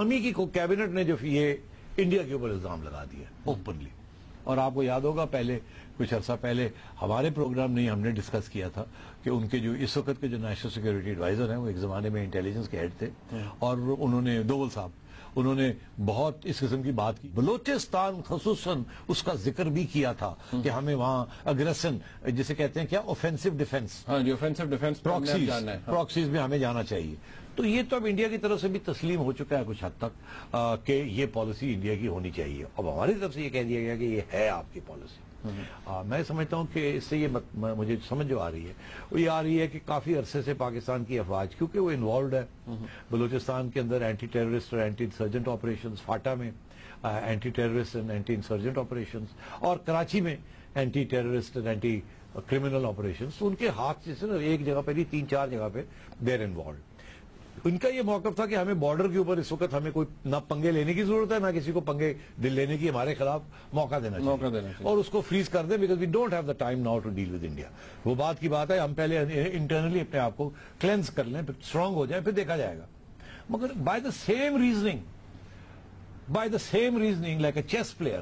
Army کی cabinet نے جو یہ انڈیا کے اوپر الزام لگا دیا اوپنلی. اور آپ کو یاد ہوگا پہلے کچھ عرصہ پہلے ہمارے پروگرام میں ہم نے ڈسکس کیا تھا کہ ان کے جو اس وقت کے جو نیشنل سیکورٹی ایڈوائزر ہیں وہ ایک زمانے میں انٹیلیجنس کے ہیڈ تھے, اور انہوں نے دوول صاحب انہوں نے بہت اس قسم کی بات کی. بلوچستان خصوصاً اس کا ذکر بھی کیا تھا کہ ہمیں وہاں اگریشن جسے کہتے ہیں کیا اوفینسو ڈیفنس, پراکسیز میں ہمیں جانا چاہیے. تو یہ تو اب انڈیا کی طرف سے بھی تسلیم ہو چکا ہے کچھ حد تک کہ یہ پالیسی انڈیا کی ہونی چاہیے. اب ہماری طرف سے یہ کہہ دیا گیا کہ یہ ہے آپ کی پالیسی. میں سمجھتا ہوں کہ اس سے یہ مجھے سمجھ جو آ رہی ہے وہ یہ آ رہی ہے کہ کافی عرصے سے پاکستان کی افواج کیونکہ وہ انوالوڈ ہے بلوچستان کے اندر اینٹی ٹیررسٹ اور اینٹی انسرجنٹ آپریشنز, فاٹا میں anti terrorist and anti insurgent operations, اور کراچی میں anti terrorist and anti criminal operations. ان کے ہاتھ سے ایک جگہ پہ نہیں 3-4 جگہ پہ دیر انوالوڈ. ان کا یہ موقف تھا کہ ہمیں بارڈر کے اوپر اس وقت ہمیں کوئی نہ پنگے لینے کی ضرورت ہے نہ کسی کو پنگے دل لینے کی ہمارے خلاف موقع دینا چاہیے اور اس کو فریز کر دیں, because we don't have the time now to deal with India. وہ بات کی بات ہے, ہم پہلے انٹرنلی اپنے آپ کو کلینز کر لیں, پھر اسٹرانگ ہو جائیں, پھر دیکھا جائے گا. مگر by the same reasoning like a chess player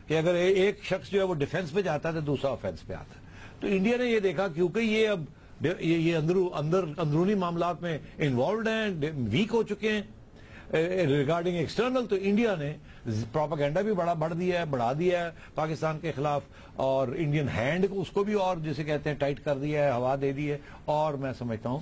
کہ اگر ایک شخص جو ہے وہ ڈیفینس پہ جاتا ہے تو دوسرا آفینس پہ آتا ہے. تو انڈیا نے یہ دیکھا کیونکہ یہ اب یہ اندرونی معاملات میں انوالوڈ ہیں, ویک ہو چکے ہیں ریگارڈنگ ایکسٹرنل, تو انڈیا نے پروپیگنڈا بھی بڑھا دیا ہے پاکستان کے خلاف, اور انڈین ہینڈ کو اس کو بھی اور جسے کہتے ہیں ٹائٹ کر دیا ہے, ہوا دے دی ہے. اور میں سمجھتا ہوں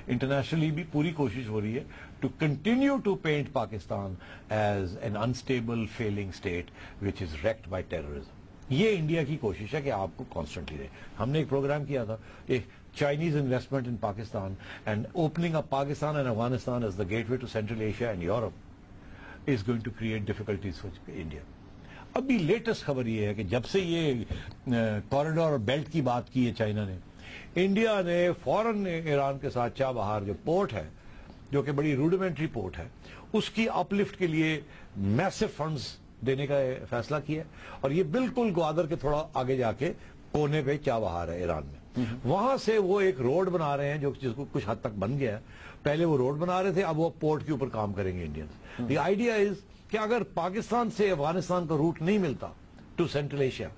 انٹرنیشنلی بھی پوری کوشش ہو رہی ہے to continue to paint Pakistan as an unstable failing state which is wracked by terrorism. یہ انڈیا کی کوشش ہے کہ آپ کو کانسٹنٹلی رہے. ہم نے ایک پروگرام کیا تھا Chinese investment in Pakistan and opening up Pakistan and Afghanistan as the gateway to central Asia and Europe is going to create difficulties for India. ابھی لیٹسٹ خبر یہ ہے کہ جب سے یہ کوریڈور اور بیلٹ کی بات کی ہے چائنا نے, انڈیا نے فوراً ایران کے ساتھ چابہار جو پورٹ ہے جو کہ بڑی روڈیمنٹری پورٹ ہے اس کی اپلفٹ کے لیے میسو فنڈز دینے کا فیصلہ کیا, اور یہ بالکل گوادر کے تھوڑا آگے جا کے کونے پہ چابہار ہے ایران میں. وہاں سے وہ ایک روڈ بنا رہے ہیں جس کو کچھ حد تک بن گیا ہے. پہلے وہ روڈ بنا رہے تھے, اب وہ پورٹ کے اوپر کام کریں گے انڈینز. دی آئیڈیا از کہ اگر پاکستان سے افغانستان کا روٹ نہیں ملتا ٹو سینٹرل ایشیا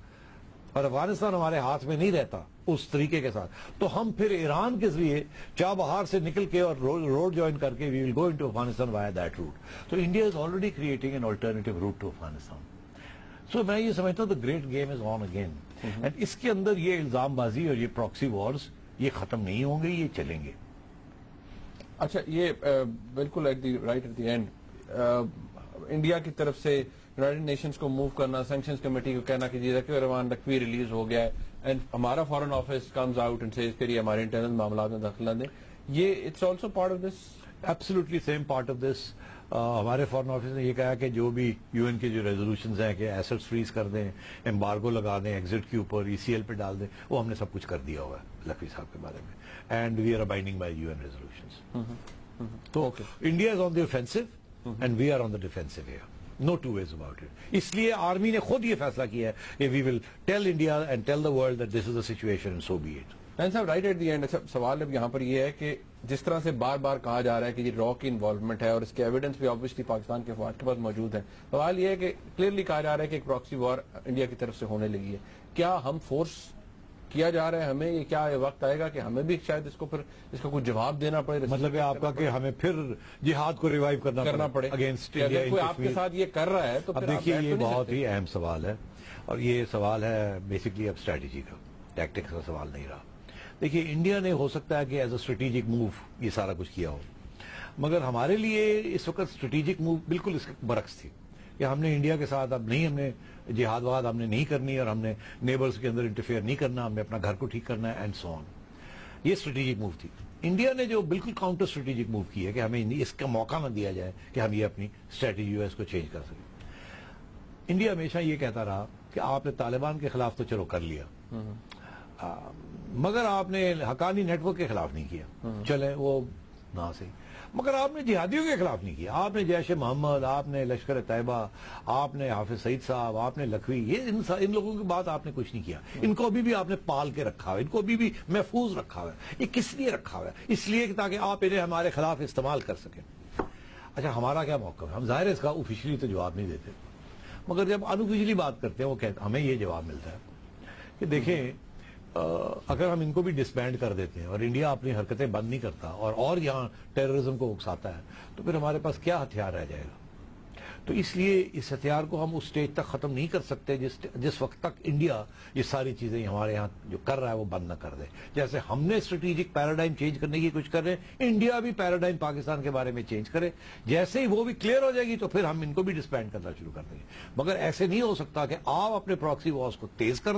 اور افغانستان ہمارے ہاتھ میں نہیں رہتا اس طریقے کے ساتھ, تو ہم پھر ایران کے ذریعے چابہار سے نکل کے اور روڈ جوائن کر کے we will go into Afghanistan via that route. تو India is already creating an alternative route to Afghanistan. So میں یہ سمجھتا ہوں the great game is on again, and اس کے اندر یہ الزام بازی اور یہ پراکسی وارز یہ ختم نہیں ہوں گے, یہ چلیں گے. اچھا, یہ بالکل right at the end India کی طرف سے یونائیٹڈ نیشنز کو موو کرنا, سینکشنز کمیٹی کو کہنا کہ رحمان لکھوی ریلیز ہو گیا ہے, اینڈ ہمارا foreign office comes out and says کہ ہمارے انٹرنل معاملات میں دخل نہ دیں, یہ it's also part of this. Absolutely same part of this. ہمارے فارن آفس نے یہ کہا کہ جو بھی یو این کے جو ریزولوشنز ہیں کہ ایسٹس فریز کر دیں, ایمبارگو لگا دیں ایگزٹ کے اوپر, ای سی ایل پہ ڈال دیں, وہ ہم نے سب کچھ کر دیا ہوا ہے لکھوی صاحب کے بارے میں, and we are abiding by U N resolutions. تو India is on the offensive and we are on the defensive here, no two ways about it. اس لیے آرمی نے خود یہ فیصلہ کیا ہے کہ we will tell India and tell the world that this is the situation and so be it. صاحب رائٹ ایٹ دی اینڈ. اچھا, سوال اب یہاں پر یہ ہے کہ جس طرح سے بار بار کہا جا رہا ہے کہ یہ را کی انوالومنٹ ہے اور اس کے ایویڈنس بھی آبویسلی پاکستان کے افواج کے پاس موجود ہے, سوال یہ ہے کہ کلیئرلی کہا جا رہا ہے کہ ایک پراکسی وار انڈیا کی طرف سے ہونے لگی ہے. کیا ہم فورس کیا جا رہا ہے ہمیں, یہ کیا وقت آئے گا کہ ہمیں بھی شاید اس کو پھر اس کا کچھ جواب دینا پڑے؟ مطلب ہے آپ کا کہ ہمیں پھر جہاد کو ریوائیو کرنا پڑے اگینسٹ انڈیا. کوئی آپ کے ساتھ یہ کر رہا ہے تو اب دیکھیے یہ بہت ہی اہم سوال ہے, اور یہ سوال ہے بیسکلی اب اسٹریٹجی کا, ٹیکٹکس کا سوال نہیں رہا. دیکھیے انڈیا نے ہو سکتا ہے کہ ایز اے اسٹریٹجک موو یہ سارا کچھ کیا ہو, مگر ہمارے لیے اس وقت اسٹریٹجک موو بالکل اس کے برعکس تھی کہ ہم نے انڈیا کے ساتھ اب نہیں, ہم نے جہاد واد ہم نے نہیں کرنی اور ہم نے نیبرز کے اندر انٹرفیئر نہیں کرنا, ہم نے اپنا گھر کو ٹھیک کرنا ہے اینڈ سو آن. یہ اسٹریٹجک موو تھی. انڈیا نے جو بالکل کاؤنٹر اسٹریٹجک موو کی ہے کہ ہمیں اس کا موقع نہ دیا جائے کہ ہم یہ اپنی اسٹریٹجی جو ہے اس کو چینج کر سکیں. انڈیا ہمیشہ یہ کہتا رہا کہ آپ نے طالبان کے خلاف تو چلو کر لیا, مگر آپ نے حقانی نیٹ ورک کے خلاف نہیں کیا, چلے وہ نہ صحیح, مگر آپ نے جہادیوں کے خلاف نہیں کیا. آپ نے جیش محمد, آپ نے لشکر طیبہ, آپ نے حافظ سعید صاحب, آپ نے لکھوی, یہ ان لوگوں کی بات آپ نے کچھ نہیں کیا. ان کو ابھی بھی آپ نے پال کے رکھا ہوا ہے, ان کو ابھی بھی محفوظ رکھا ہوا ہے. یہ کس لیے رکھا ہوا ہے؟ اس لیے تاکہ آپ انہیں ہمارے خلاف استعمال کر سکیں. اچھا ہمارا کیا موقف ہے؟ ہم ظاہر ہے اس کا آفیشلی تو جواب نہیں دیتے، مگر جب انآفیشلی بات کرتے ہیں وہ کہتے ہمیں یہ جواب ملتا ہے کہ دیکھیں اگر ہم ان کو بھی ڈسبینڈ کر دیتے ہیں اور انڈیا اپنی حرکتیں بند نہیں کرتا اور یہاں ٹیررزم کو اکساتا ہے تو پھر ہمارے پاس کیا ہتھیار رہ جائے گا؟ تو اس لیے اس ہتھیار کو ہم اس سٹیج تک ختم نہیں کر سکتے جس وقت تک انڈیا یہ ساری چیزیں ہمارے یہاں جو کر رہا ہے وہ بند نہ کر دے. جیسے ہم نے اسٹریٹجک پیراڈائم چینج کرنے کی کچھ کر رہے ہیں، انڈیا بھی پیراڈائم پاکستان کے بارے میں چینج کرے. جیسے ہی وہ بھی کلیئر ہو جائے گی تو پھر ہم ان کو بھی ڈسبینڈ کرنا شروع کر دیں گے. مگر ایسے نہیں ہو سکتا کہ آپ اپنے پراکسی وارز کو تیز کر